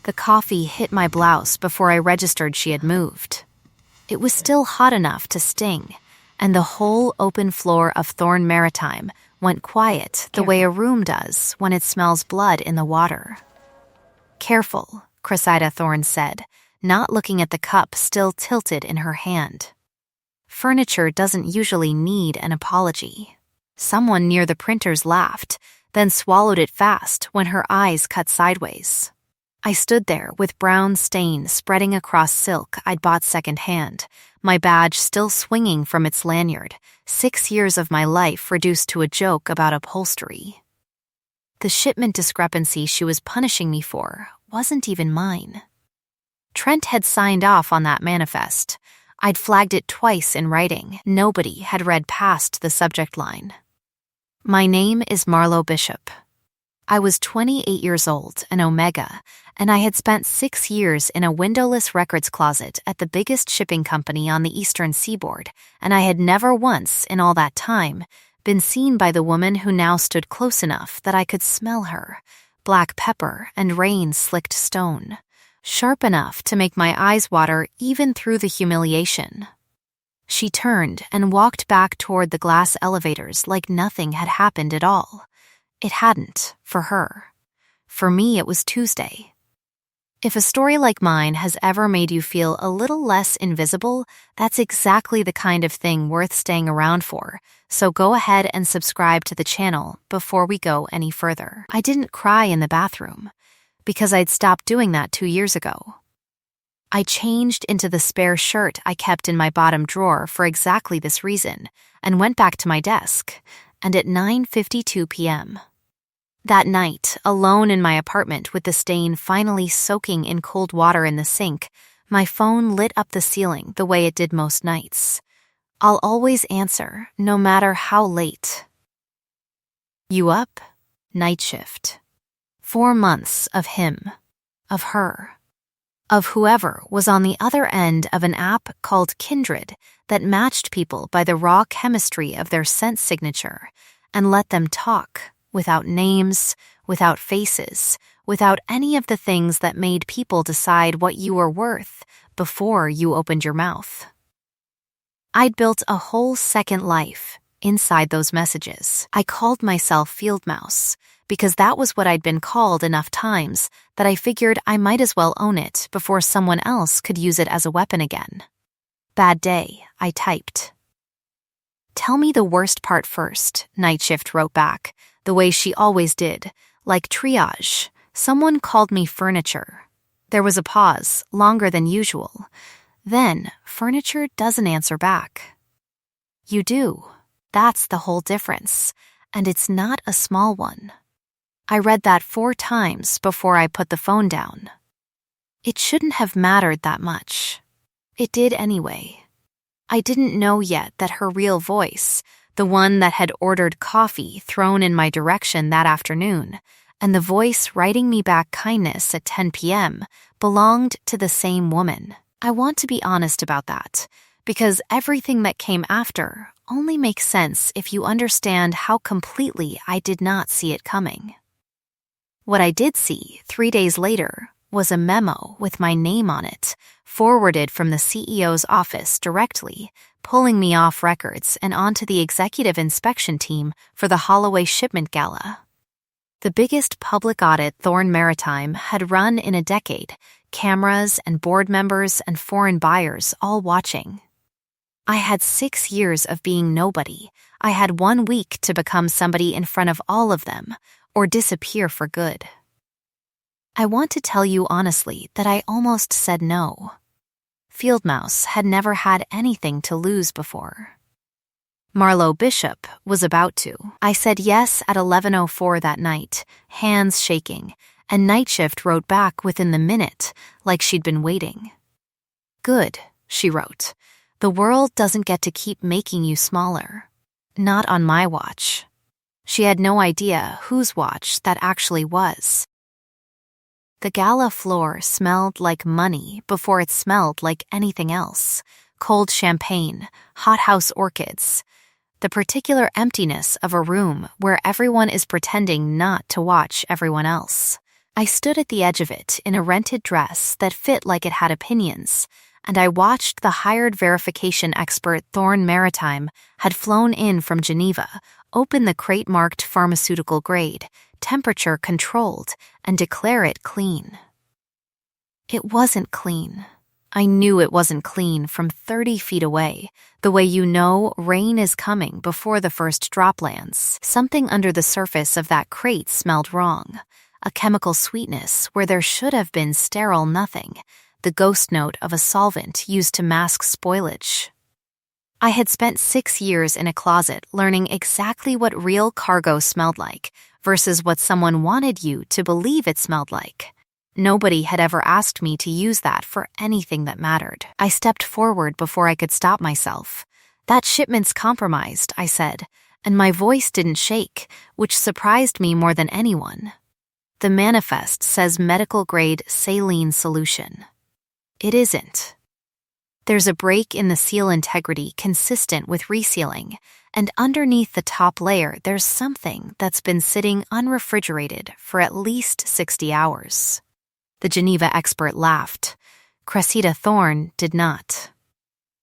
The coffee hit my blouse before I registered she had moved. It was still hot enough to sting, and the whole open floor of Thorn Maritime went quiet the way a room does when it smells blood in the water. "Careful," Cressida Thorn said, not looking at the cup still tilted in her hand. "Furniture doesn't usually need an apology." Someone near the printers laughed, then swallowed it fast when her eyes cut sideways. I stood there with brown stains spreading across silk I'd bought secondhand, my badge still swinging from its lanyard, 6 years of my life reduced to a joke about upholstery. The shipment discrepancy she was punishing me for wasn't even mine. Trent had signed off on that manifest. I'd flagged it twice in writing. Nobody had read past the subject line. "My name is Marlo Bishop." I was 28 years old, an Omega, and I had spent 6 years in a windowless records closet at the biggest shipping company on the eastern seaboard, and I had never once, in all that time, been seen by the woman who now stood close enough that I could smell her, black pepper and rain-slicked stone, sharp enough to make my eyes water even through the humiliation. She turned and walked back toward the glass elevators like nothing had happened at all. It hadn't, for her. For me, it was Tuesday. If a story like mine has ever made you feel a little less invisible, that's exactly the kind of thing worth staying around for, so go ahead and subscribe to the channel before we go any further. I didn't cry in the bathroom, because I'd stopped doing that 2 years ago. I changed into the spare shirt I kept in my bottom drawer for exactly this reason, and went back to my desk, and at 9:52 p.m. That night, alone in my apartment with the stain finally soaking in cold water in the sink, my phone lit up the ceiling the way it did most nights. I'll always answer, no matter how late. "You up?" Night shift. 4 months of him, of her, of whoever was on the other end of an app called Kindred that matched people by the raw chemistry of their scent signature and let them talk. Without names, without faces, without any of the things that made people decide what you were worth before you opened your mouth. I'd built a whole second life inside those messages. I called myself Field Mouse because that was what I'd been called enough times that I figured I might as well own it before someone else could use it as a weapon again. "Bad day," I typed. "Tell me the worst part first," Night Shift wrote back, the way she always did, like triage. Someone called me furniture. There was a pause, longer than usual. Then, furniture doesn't answer back. "You do. That's the whole difference, and it's not a small one." I read that 4 times before I put the phone down. It shouldn't have mattered that much. It did anyway. I didn't know yet that her real voice, the one that had ordered coffee thrown in my direction that afternoon, and the voice writing me back kindness at 10 p.m., belonged to the same woman. I want to be honest about that, because everything that came after only makes sense if you understand how completely I did not see it coming. What I did see 3 days later was a memo with my name on it, forwarded from the CEO's office directly, pulling me off records and onto the executive inspection team for the Holloway Shipment Gala. The biggest public audit Thorn Maritime had run in a decade, cameras and board members and foreign buyers all watching. I had 6 years of being nobody. I had 1 week to become somebody in front of all of them, or disappear for good. I want to tell you honestly that I almost said no. Field Mouse had never had anything to lose before. Marlo Bishop was about to. I said yes at 11:04 that night, hands shaking, and Night Shift wrote back within the minute, like she'd been waiting. "Good," she wrote. "The world doesn't get to keep making you smaller. Not on my watch." She had no idea whose watch that actually was. The gala floor smelled like money before it smelled like anything else. Cold champagne, hothouse orchids, the particular emptiness of a room where everyone is pretending not to watch everyone else. I stood at the edge of it in a rented dress that fit like it had opinions, and I watched the hired verification expert Thorn Maritime had flown in from Geneva, open the crate marked pharmaceutical grade, temperature controlled, and declare it clean. It wasn't clean. I knew it wasn't clean from 30 feet away, the way you know rain is coming before the first drop lands. Something under the surface of that crate smelled wrong, a chemical sweetness where there should have been sterile nothing, the ghost note of a solvent used to mask spoilage. I had spent 6 years in a closet learning exactly what real cargo smelled like versus what someone wanted you to believe it smelled like. Nobody had ever asked me to use that for anything that mattered. I stepped forward before I could stop myself. "That shipment's compromised," I said, and my voice didn't shake, which surprised me more than anyone. "The manifest says medical-grade saline solution." It isn't. There's a break in the seal integrity consistent with resealing, and underneath the top layer there's something that's been sitting unrefrigerated for at least 60 hours. The Geneva expert laughed. Cressida Thorn did not.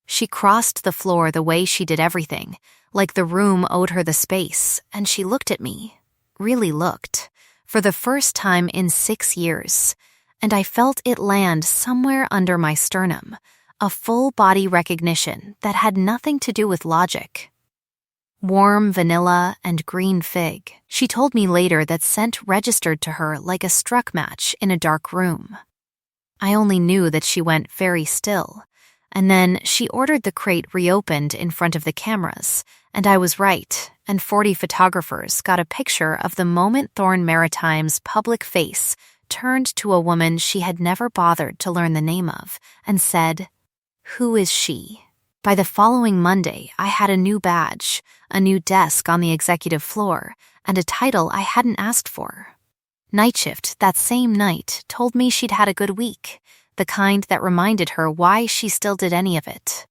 She crossed the floor the way she did everything, like the room owed her the space, and she looked at me, really looked, for the first time in 6 years, and I felt it land somewhere under my sternum, a full-body recognition that had nothing to do with logic. Warm vanilla and green fig. She told me later that scent registered to her like a struck match in a dark room. I only knew that she went very still, and then she ordered the crate reopened in front of the cameras, and I was right, and 40 photographers got a picture of the moment Thorn Maritime's public face turned to a woman she had never bothered to learn the name of, and said, "Who is she?" By the following Monday, I had a new badge, a new desk on the executive floor, and a title I hadn't asked for. Night shift that same night told me she'd had a good week, the kind that reminded her why she still did any of it.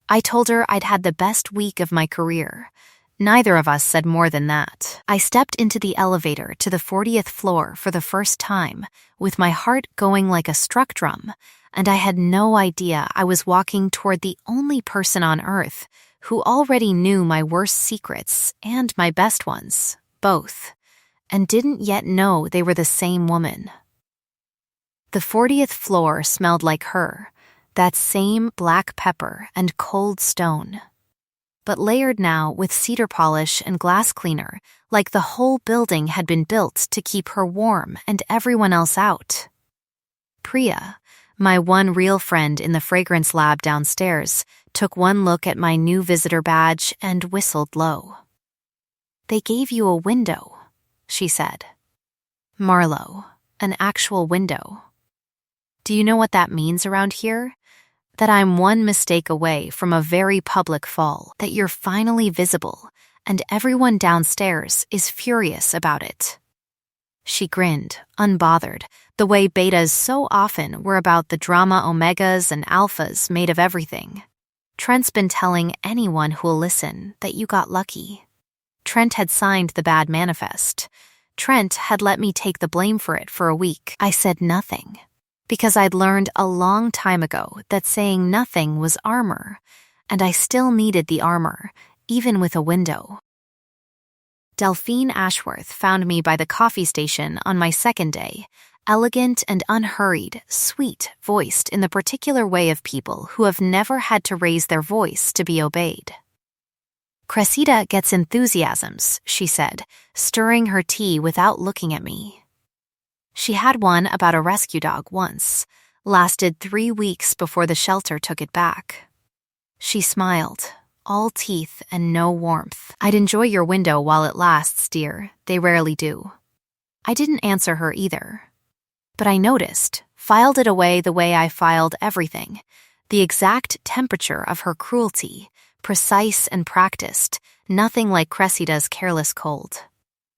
I told her I'd had the best week of my career. Neither of us said more than that. I stepped into the elevator to the 40th floor for the first time, with my heart going like a struck drum, and I had no idea I was walking toward the only person on Earth who already knew my worst secrets and my best ones, both, and didn't yet know they were the same woman. The 40th floor smelled like her, that same black pepper and cold stone, but layered now with cedar polish and glass cleaner, like the whole building had been built to keep her warm and everyone else out. Priya, my one real friend in the fragrance lab downstairs, took one look at my new visitor badge and whistled low. "They gave you a window," she said. "Marlowe, an actual window. Do you know what that means around here? That I'm one mistake away from a very public fall, that you're finally visible, and everyone downstairs is furious about it." She grinned, unbothered, the way betas so often were about the drama omegas and alphas made of everything. "Trent's been telling anyone who'll listen that you got lucky. Trent had signed the bad manifest. Trent had let me take the blame for it for a week." I said nothing, because I'd learned a long time ago that saying nothing was armor, and I still needed the armor, even with a window. Delphine Ashworth found me by the coffee station on my second day, elegant and unhurried, sweet-voiced in the particular way of people who have never had to raise their voice to be obeyed. "Cressida gets enthusiasms," she said, stirring her tea without looking at me. She had one about a rescue dog once, lasted 3 weeks before the shelter took it back. She smiled, all teeth and no warmth. "I'd enjoy your window while it lasts, dear. They rarely do." I didn't answer her either. But I noticed, filed it away the way I filed everything, the exact temperature of her cruelty, precise and practiced, nothing like Cressida's careless cold.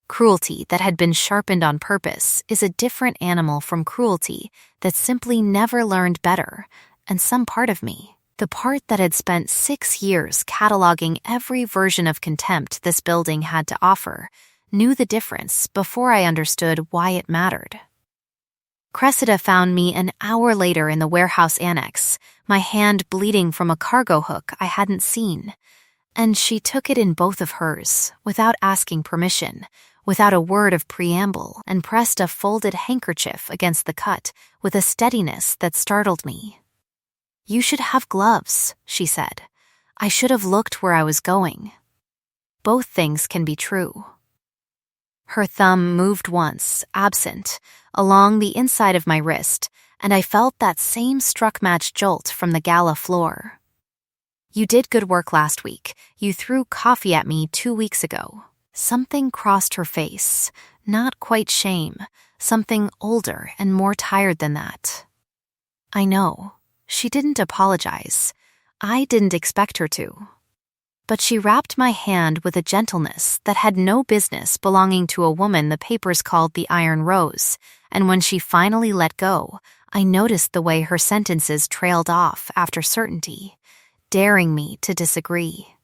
Cruelty that had been sharpened on purpose is a different animal from cruelty that simply never learned better, and some part of me, the part that had spent 6 years cataloging every version of contempt this building had to offer, knew the difference before I understood why it mattered. Cressida found me an hour later in the warehouse annex, my hand bleeding from a cargo hook I hadn't seen. And she took it in both of hers, without asking permission, without a word of preamble, and pressed a folded handkerchief against the cut with a steadiness that startled me. "You should have gloves," she said. "I should have looked where I was going." Both things can be true. Her thumb moved once, absent, along the inside of my wrist, and I felt that same struck-match jolt from the gala floor. "You did good work last week. You threw coffee at me 2 weeks ago." Something crossed her face, not quite shame, something older and more tired than that. I know. She didn't apologize. I didn't expect her to. But she wrapped my hand with a gentleness that had no business belonging to a woman the papers called the Iron Rose, and when she finally let go, I noticed the way her sentences trailed off after certainty, daring me to disagree.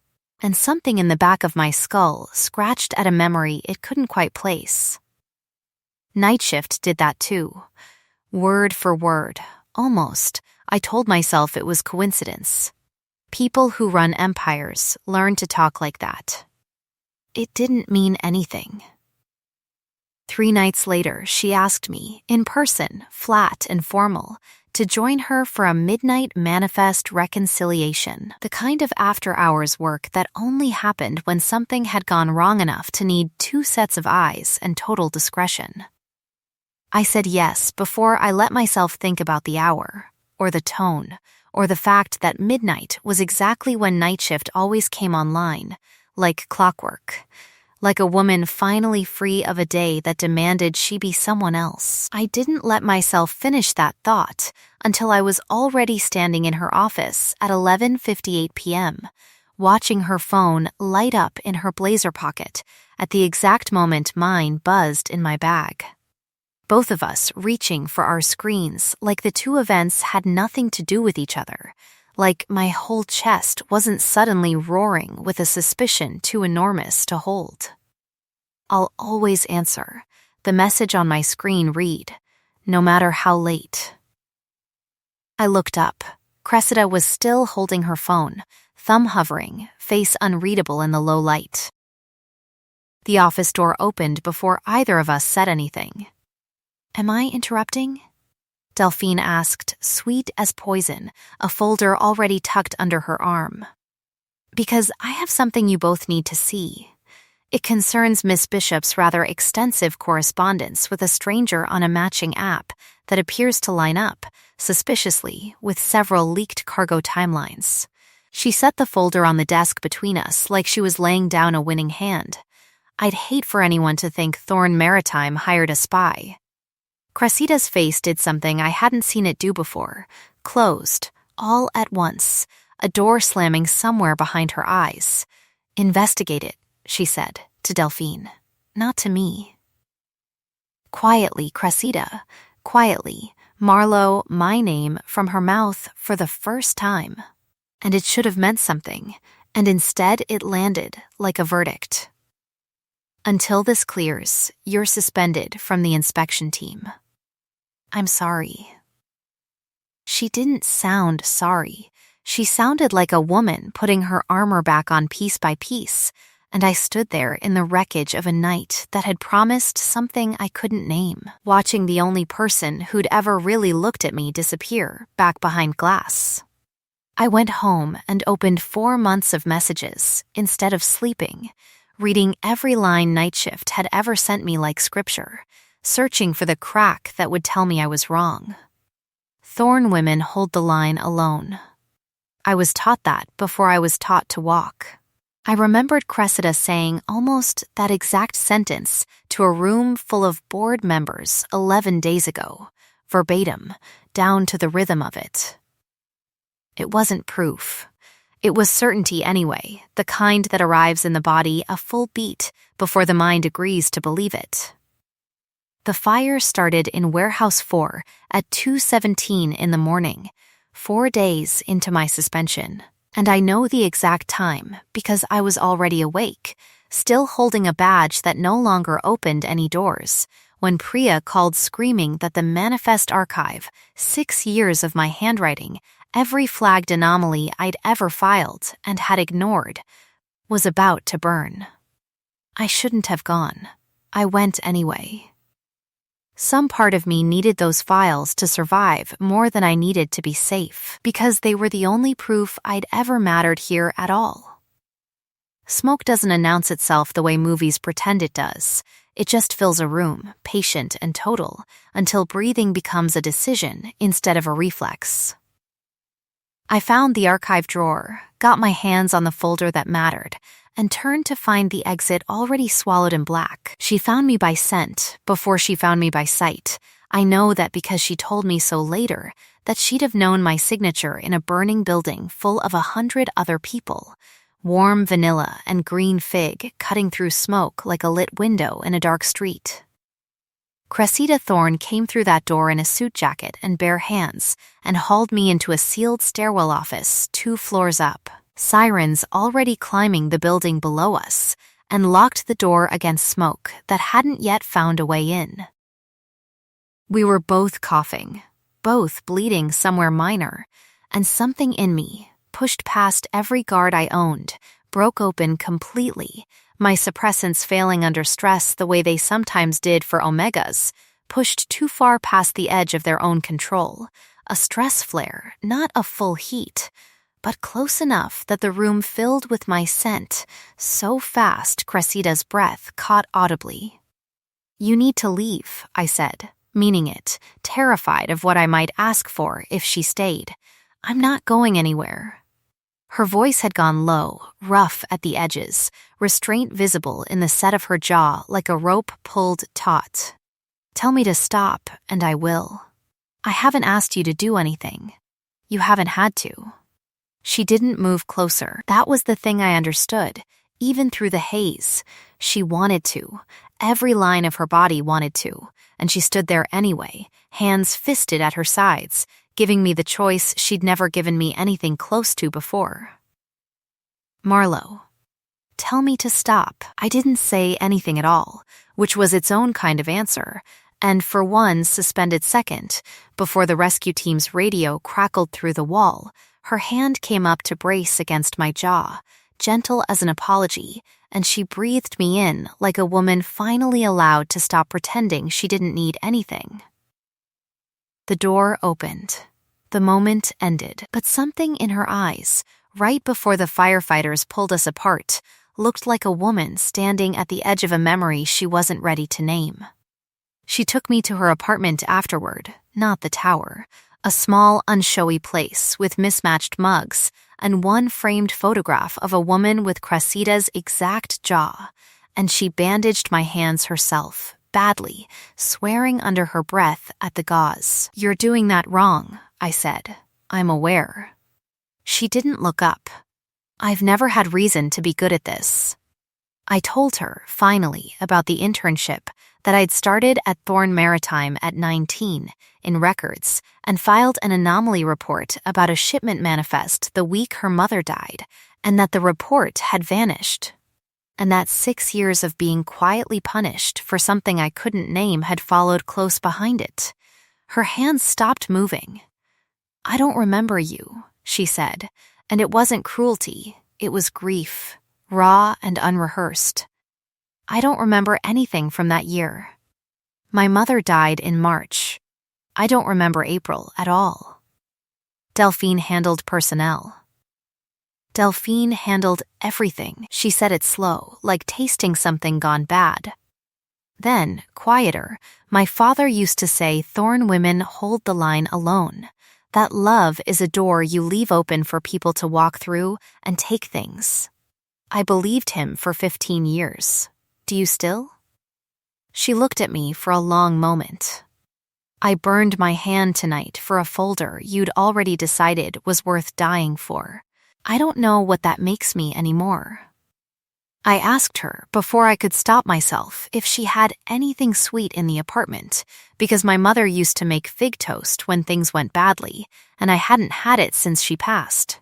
And something in the back of my skull scratched at a memory it couldn't quite place. Night shift did that too. Word for word, almost, I told myself it was coincidence. People who run empires learn to talk like that. It didn't mean anything. 3 nights later, she asked me, in person, flat and formal, to join her for a midnight manifest reconciliation, the kind of after-hours work that only happened when something had gone wrong enough to need 2 sets of eyes and total discretion. I said yes before I let myself think about the hour, or the tone, or the fact that midnight was exactly when night shift always came online, like clockwork. Like a woman finally free of a day that demanded she be someone else. I didn't let myself finish that thought until I was already standing in her office at 11:58 p.m., watching her phone light up in her blazer pocket at the exact moment mine buzzed in my bag. Both of us reaching for our screens like the two events had nothing to do with each other, like my whole chest wasn't suddenly roaring with a suspicion too enormous to hold. "I'll always answer," the message on my screen read, "no matter how late." I looked up. Cressida was still holding her phone, thumb hovering, face unreadable in the low light. The office door opened before either of us said anything. "Am I interrupting?" Delphine asked, sweet as poison, a folder already tucked under her arm. "Because I have something you both need to see. It concerns Miss Bishop's rather extensive correspondence with a stranger on a matching app that appears to line up, suspiciously, with several leaked cargo timelines." She set the folder on the desk between us like she was laying down a winning hand. I'd hate for anyone to think Thorn Maritime hired a spy. Cressida's face did something I hadn't seen it do before, closed, all at once, a door slamming somewhere behind her eyes. "Investigate it," she said, to Delphine, not to me. Quietly, Cressida, quietly, Marlowe, my name, from her mouth for the first time. And it should have meant something, and instead it landed like a verdict. "Until this clears, you're suspended from the inspection team." "I'm sorry." She didn't sound sorry. She sounded like a woman putting her armor back on piece by piece, and I stood there in the wreckage of a night that had promised something I couldn't name, watching the only person who'd ever really looked at me disappear back behind glass. I went home and opened 4 months of messages instead of sleeping, reading every line Night Shift had ever sent me like scripture, searching for the crack that would tell me I was wrong. Thorn women hold the line alone. I was taught that before I was taught to walk. I remembered Cressida saying almost that exact sentence to a room full of board members 11 days ago, verbatim, down to the rhythm of it. It wasn't proof. It was certainty anyway, the kind that arrives in the body a full beat before the mind agrees to believe it. The fire started in Warehouse 4 at 2:17 in the morning, 4 days into my suspension. And I know the exact time because I was already awake, still holding a badge that no longer opened any doors, when Priya called screaming that the Manifest archive, 6 years of my handwriting, every flagged anomaly I'd ever filed and had ignored, was about to burn. I shouldn't have gone. I went anyway. Some part of me needed those files to survive more than I needed to be safe, because they were the only proof I'd ever mattered here at all. Smoke doesn't announce itself the way movies pretend it does. It just fills a room, patient and total, until breathing becomes a decision instead of a reflex. I found the archive drawer, got my hands on the folder that mattered, and turned to find the exit already swallowed in black. She found me by scent before she found me by sight. I know that because she told me so later, that she'd have known my signature in a burning building full of 100 other people. Warm vanilla and green fig cutting through smoke like a lit window in a dark street. Cressida Thorne came through that door in a suit jacket and bare hands and hauled me into a sealed stairwell office 2 floors up. Sirens already climbing the building below us, and locked the door against smoke that hadn't yet found a way in. We were both coughing, both bleeding somewhere minor, and something in me, pushed past every guard I owned, broke open completely, my suppressants failing under stress the way they sometimes did for omegas, pushed too far past the edge of their own control, a stress flare, not a full heat, but close enough that the room filled with my scent, so fast Cressida's breath caught audibly. "You need to leave," I said, meaning it, terrified of what I might ask for if she stayed. "I'm not going anywhere." Her voice had gone low, rough at the edges, restraint visible in the set of her jaw like a rope pulled taut. "Tell me to stop, and I will. I haven't asked you to do anything. You haven't had to." She didn't move closer. That was the thing I understood, even through the haze. She wanted to. Every line of her body wanted to, and she stood there anyway, hands fisted at her sides, giving me the choice she'd never given me anything close to before. "Marlo, tell me to stop." I didn't say anything at all, which was its own kind of answer, and for one suspended second, before the rescue team's radio crackled through the wall, her hand came up to brace against my jaw, gentle as an apology, and she breathed me in like a woman finally allowed to stop pretending she didn't need anything. The door opened. The moment ended, but something in her eyes, right before the firefighters pulled us apart, looked like a woman standing at the edge of a memory she wasn't ready to name. She took me to her apartment afterward, not the tower, a small, unshowy place with mismatched mugs and one framed photograph of a woman with Cressida's exact jaw, and she bandaged my hands herself, badly, swearing under her breath at the gauze. "You're doing that wrong," I said. "I'm aware." She didn't look up. I've never had reason to be good at this. I told her, finally, about the internship that I'd started at Thorn Maritime at 19, in records, and filed an anomaly report about a shipment manifest the week her mother died, and that the report had vanished. And that 6 years of being quietly punished for something I couldn't name had followed close behind it. Her hands stopped moving. "I don't remember you," she said, and it wasn't cruelty, it was grief, raw and unrehearsed. "I don't remember anything from that year. My mother died in March. I don't remember April at all." Delphine handled personnel. Delphine handled everything. She said it slow, like tasting something gone bad. Then, quieter, my father used to say Thorn women hold the line alone, that love is a door you leave open for people to walk through and take things. I believed him for 15 years. Do you still? She looked at me for a long moment. "I burned my hand tonight for a folder you'd already decided was worth dying for. I don't know what that makes me anymore." I asked her, before I could stop myself, if she had anything sweet in the apartment, because my mother used to make fig toast when things went badly, and I hadn't had it since she passed.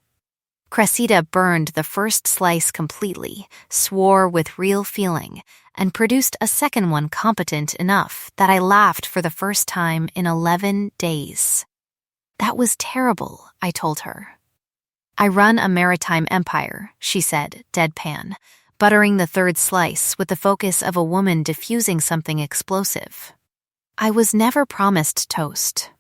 Cressida burned the first slice completely, swore with real feeling, and produced a second one competent enough that I laughed for the first time in 11 days. That was terrible, I told her. I run a maritime empire, she said, deadpan, buttering the third slice with the focus of a woman diffusing something explosive. I was never promised toast.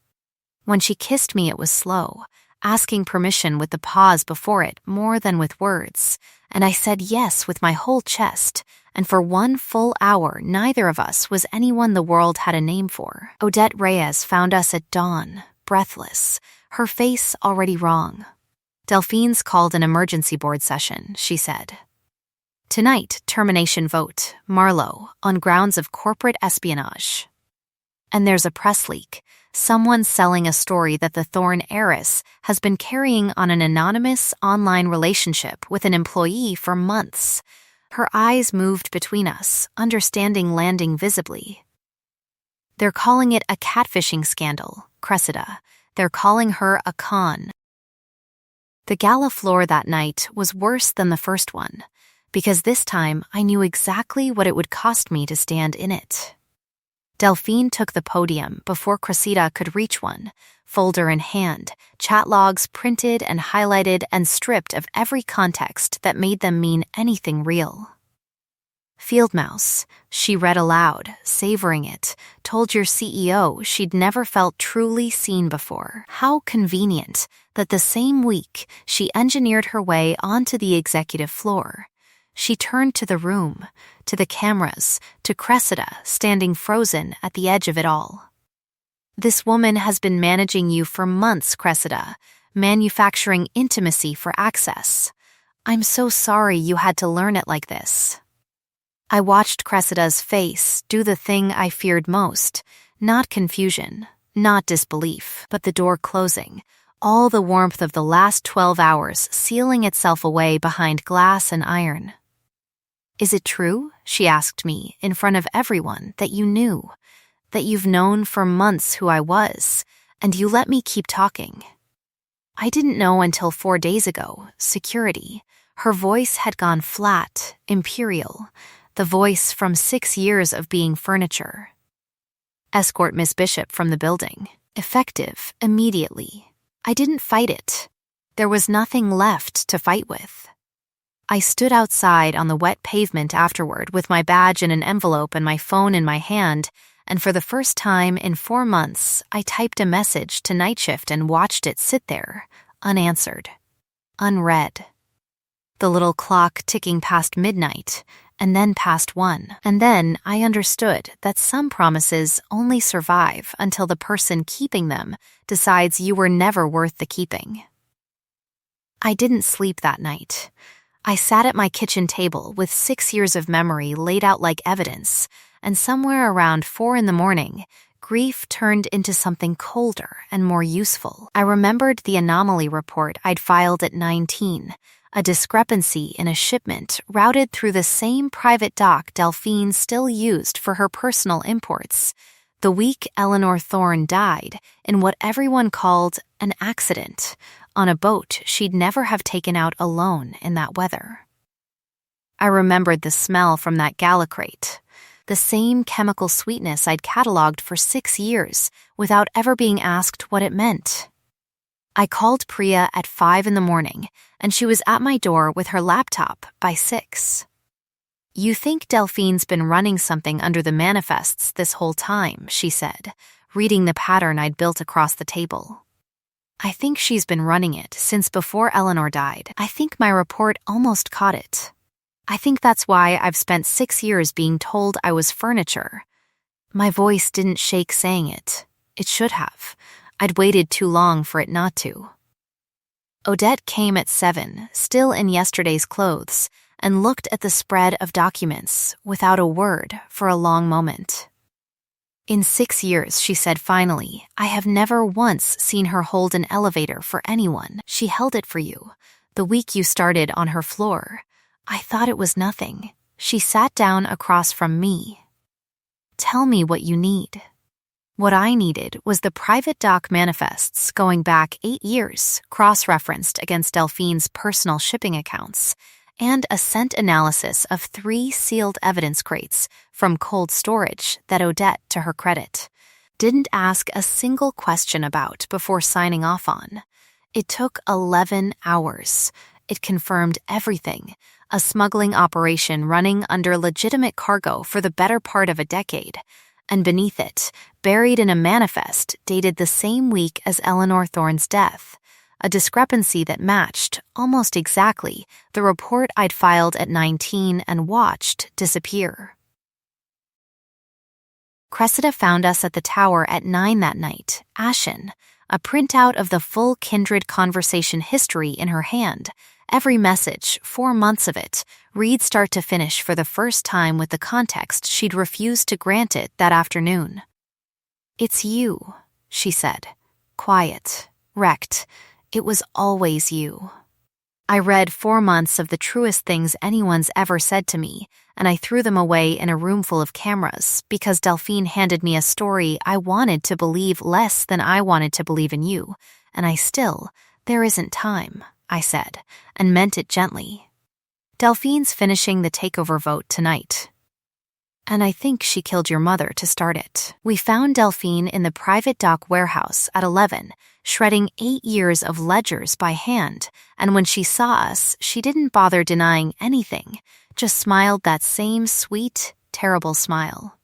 When she kissed me, it was slow, asking permission with the pause before it more than with words, and I said yes with my whole chest, and for 1 full hour neither of us was anyone the world had a name for. Odette Reyes found us at dawn, breathless, her face already wrong. Delphine's called an emergency board session, she said. Tonight, termination vote, Marlowe, on grounds of corporate espionage. And there's a press leak. Someone selling a story that the Thorn Heiress has been carrying on an anonymous online relationship with an employee for months. Her eyes moved between us, understanding landing visibly. They're calling it a catfishing scandal, Cressida. They're calling her a con. The gala floor that night was worse than the first one, because this time I knew exactly what it would cost me to stand in it. Delphine took the podium before Cressida could reach one, folder in hand, chat logs printed and highlighted and stripped of every context that made them mean anything real. Field Mouse, she read aloud, savoring it, told your CEO she'd never felt truly seen before. How convenient that the same week she engineered her way onto the executive floor. She turned to the room, to the cameras, to Cressida standing frozen at the edge of it all. This woman has been managing you for months, Cressida, manufacturing intimacy for access. I'm so sorry you had to learn it like this. I watched Cressida's face do the thing I feared most, not confusion, not disbelief, but the door closing, all the warmth of the last 12 hours sealing itself away behind glass and iron. Is it true, she asked me, in front of everyone, that you knew, that you've known for months who I was, and you let me keep talking? I didn't know until 4 days ago, security. Her voice had gone flat, imperial, the voice from 6 years of being furniture. Escort Miss Bishop from the building. Effective, immediately. I didn't fight it. There was nothing left to fight with. I stood outside on the wet pavement afterward with my badge in an envelope and my phone in my hand, and for the first time in 4 months, I typed a message to Night Shift and watched it sit there, unanswered, unread. The little clock ticking past midnight, and then past 1. And then I understood that some promises only survive until the person keeping them decides you were never worth the keeping. I didn't sleep that night. I sat at my kitchen table with 6 years of memory laid out like evidence, and somewhere around 4 a.m, grief turned into something colder and more useful. I remembered the anomaly report I'd filed at 19, a discrepancy in a shipment routed through the same private dock Delphine still used for her personal imports, the week Eleanor Thorne died in what everyone called an accident, on a boat she'd never have taken out alone in that weather. I remembered the smell from that gala crate, the same chemical sweetness I'd cataloged for 6 years without ever being asked what it meant. I called Priya at 5 a.m, and she was at my door with her laptop by 6. You think Delphine's been running something under the manifests this whole time, she said, reading the pattern I'd built across the table. I think she's been running it since before Eleanor died. I think my report almost caught it. I think that's why I've spent 6 years being told I was furniture. My voice didn't shake saying it. It should have. I'd waited too long for it not to. Odette came at 7, still in yesterday's clothes, and looked at the spread of documents, without a word, for a long moment. In 6 years, she said finally, I have never once seen her hold an elevator for anyone. She held it for you, the week you started on her floor. I thought it was nothing. She sat down across from me. Tell me what you need. What I needed was the private doc manifests going back 8 years, cross-referenced against Delphine's personal shipping accounts, and a scent analysis of 3 sealed evidence crates from cold storage that Odette, to her credit, didn't ask a single question about before signing off on. It took 11 hours. It confirmed everything. A smuggling operation running under legitimate cargo for the better part of a decade. And beneath it, buried in a manifest dated the same week as Eleanor Thorne's death, a discrepancy that matched, almost exactly, the report I'd filed at 19 and watched disappear. Cressida found us at the tower at 9 that night, ashen, a printout of the full Kindred conversation history in her hand. Every message, 4 months of it, read start to finish for the first time with the context she'd refused to grant it that afternoon. "It's you," she said, quiet, wrecked. "It was always you." I read 4 months of the truest things anyone's ever said to me, and I threw them away in a room full of cameras because Delphine handed me a story I wanted to believe less than I wanted to believe in you, and there isn't time, I said, and meant it gently. "Delphine's finishing the takeover vote tonight. And I think she killed your mother to start it." We found Delphine in the private dock warehouse at 11, shredding 8 years of ledgers by hand, and when she saw us, she didn't bother denying anything, just smiled that same sweet, terrible smile.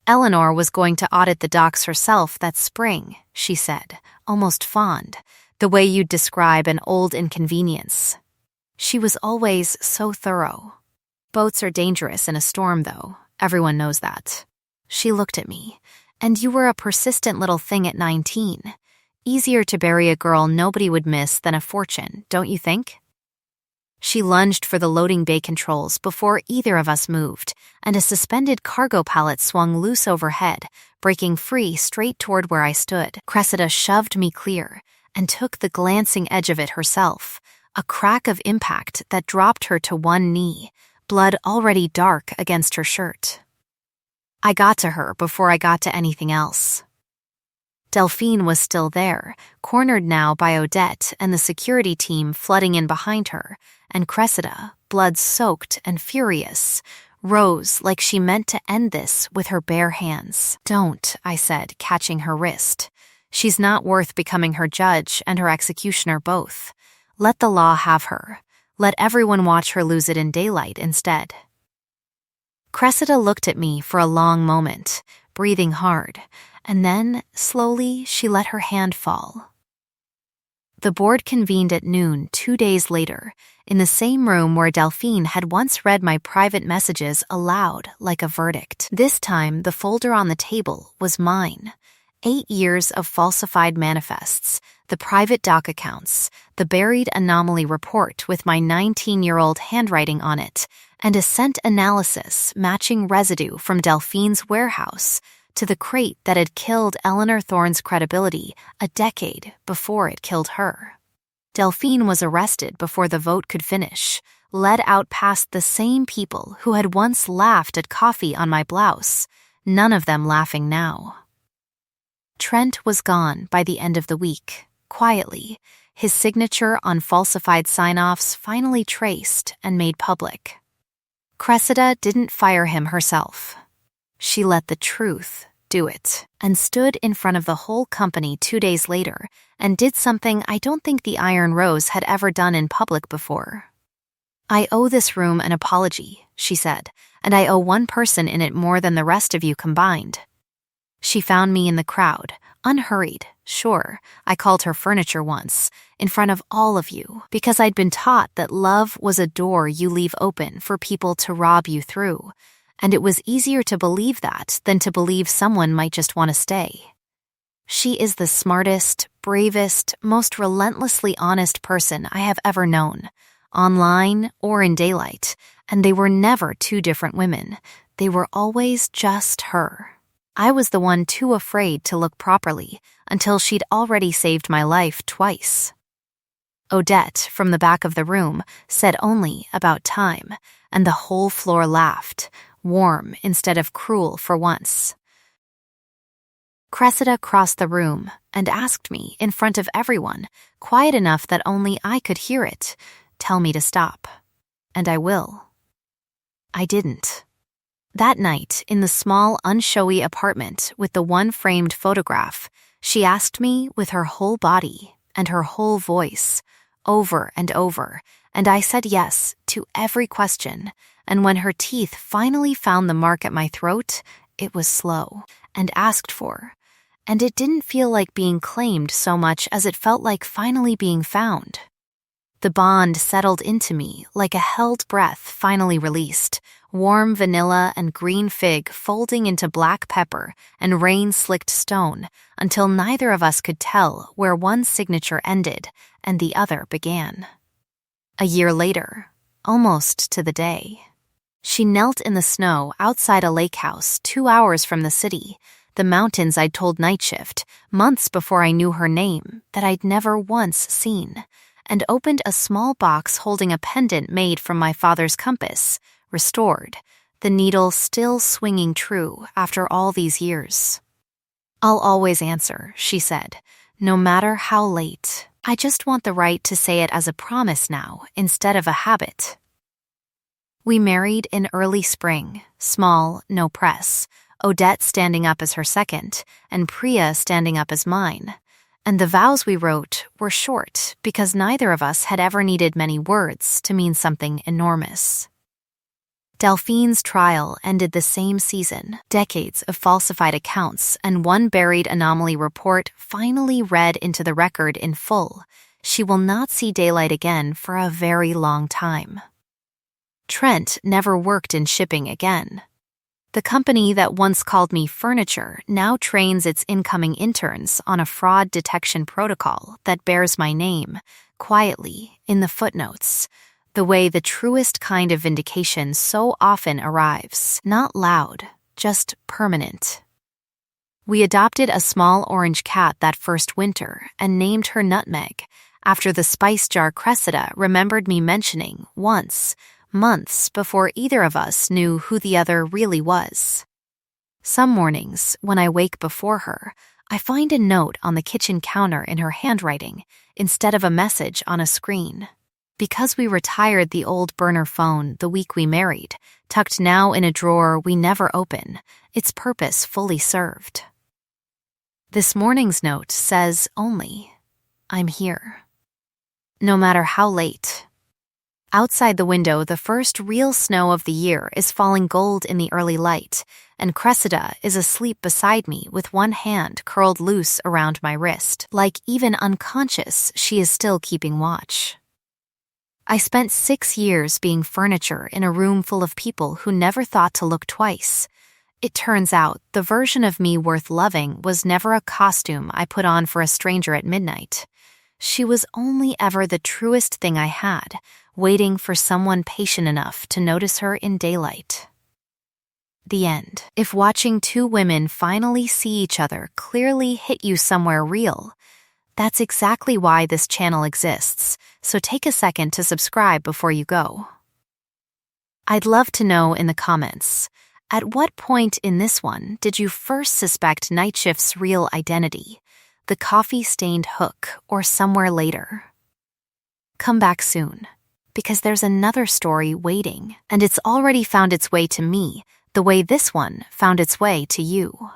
"Eleanor was going to audit the docks herself that spring," she said, almost fond, the way you'd describe an old inconvenience. "She was always so thorough. Boats are dangerous in a storm, though. Everyone knows that." She looked at me. "And you were a persistent little thing at 19. Easier to bury a girl nobody would miss than a fortune, don't you think?" She lunged for the loading bay controls before either of us moved, and a suspended cargo pallet swung loose overhead, breaking free straight toward where I stood. Cressida shoved me clear and took the glancing edge of it herself, a crack of impact that dropped her to one knee, blood already dark against her shirt. I got to her before I got to anything else. Delphine was still there, cornered now by Odette and the security team flooding in behind her, and Cressida, blood-soaked and furious, rose like she meant to end this with her bare hands. "Don't," I said, catching her wrist. "She's not worth becoming her judge and her executioner both. Let the law have her. Let everyone watch her lose it in daylight instead." Cressida looked at me for a long moment, breathing hard, and then, slowly, she let her hand fall. The board convened at noon 2 days later, in the same room where Delphine had once read my private messages aloud like a verdict. This time, the folder on the table was mine. 8 years of falsified manifests, the private dock accounts, the buried anomaly report with my 19-year-old handwriting on it, and a scent analysis matching residue from Delphine's warehouse to the crate that had killed Eleanor Thorne's credibility a decade before it killed her. Delphine was arrested before the vote could finish, led out past the same people who had once laughed at coffee on my blouse, none of them laughing now. Trent was gone by the end of the week, quietly, his signature on falsified sign-offs finally traced and made public. Cressida didn't fire him herself. She let the truth do it, and stood in front of the whole company 2 days later and did something I don't think the Iron Rose had ever done in public before. "I owe this room an apology," she said, "and I owe one person in it more than the rest of you combined." She found me in the crowd, unhurried, sure, I called her furniture once, in front of all of you, because I'd been taught that love was a door you leave open for people to rob you through, and it was easier to believe that than to believe someone might just want to stay. She is the smartest, bravest, most relentlessly honest person I have ever known, online or in daylight, and they were never two different women. They were always just her. I was the one too afraid to look properly until she'd already saved my life twice. Odette, from the back of the room, said only "about time," and the whole floor laughed, warm instead of cruel for once. Cressida crossed the room and asked me, in front of everyone, quiet enough that only I could hear it, tell me to stop. and I will. I didn't. That night, in the small, unshowy apartment with the one framed photograph, she asked me with her whole body and her whole voice, over and over, and I said yes to every question, and when her teeth finally found the mark at my throat, it was slow and asked for, and it didn't feel like being claimed so much as it felt like finally being found. The bond settled into me like a held breath finally released, warm vanilla and green fig folding into black pepper and rain-slicked stone until neither of us could tell where one signature ended and the other began. A year later, almost to the day, she knelt in the snow outside a lake house 2 hours from the city, the mountains I'd told night shift, months before I knew her name, that I'd never once seen, and opened a small box holding a pendant made from my father's compass, restored, the needle still swinging true after all these years. "I'll always answer," she said, "no matter how late. I just want the right to say it as a promise now instead of a habit." We married in early spring, small, no press, Odette standing up as her second, and Priya standing up as mine. And the vows we wrote were short because neither of us had ever needed many words to mean something enormous. Delphine's trial ended the same season, decades of falsified accounts and one buried anomaly report finally read into the record in full. She will not see daylight again for a very long time. Trent never worked in shipping again. The company that once called me furniture now trains its incoming interns on a fraud detection protocol that bears my name, quietly, in the footnotes, the way the truest kind of vindication so often arrives, not loud, just permanent. We adopted a small orange cat that first winter and named her Nutmeg, after the spice jar Cressida remembered me mentioning once, months before either of us knew who the other really was. Some mornings, when I wake before her, I find a note on the kitchen counter in her handwriting instead of a message on a screen. Because we retired the old burner phone the week we married, tucked now in a drawer we never open, its purpose fully served. This morning's note says only, "I'm here." No matter how late. Outside the window, the first real snow of the year is falling gold in the early light, and Cressida is asleep beside me with one hand curled loose around my wrist, like even unconscious she is still keeping watch. I spent 6 years being furniture in a room full of people who never thought to look twice. It turns out the version of me worth loving was never a costume I put on for a stranger at midnight. She was only ever the truest thing I had, waiting for someone patient enough to notice her in daylight. The end. If watching two women finally see each other clearly hit you somewhere real, that's exactly why this channel exists, so take a second to subscribe before you go. I'd love to know in the comments, at what point in this one did you first suspect Night Shift's real identity? The coffee-stained hook or somewhere later? Come back soon, because there's another story waiting, and it's already found its way to me, the way this one found its way to you.